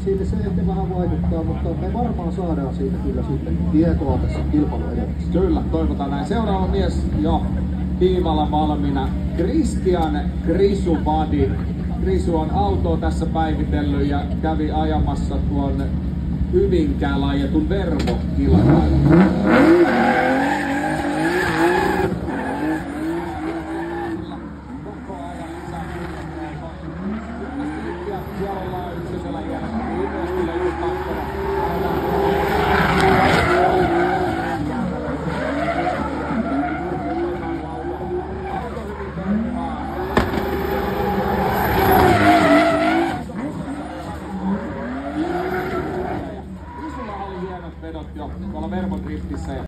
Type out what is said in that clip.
siitä se ehkä vähän vaikuttaa, mutta me varmaan saadaan siitä kyllä sitten tietoa tässä kilpailun edessä. Kyllä, toivotaan näin. Seuraava mies jo viivalla valmiina. Christian Grisubadi. Grisu on autoa tässä päivitellyt ja kävi ajamassa tuon Hyvinkäällä ajetun Vermo-kilpailun. Vedot jo tuolla Vermon driftissä.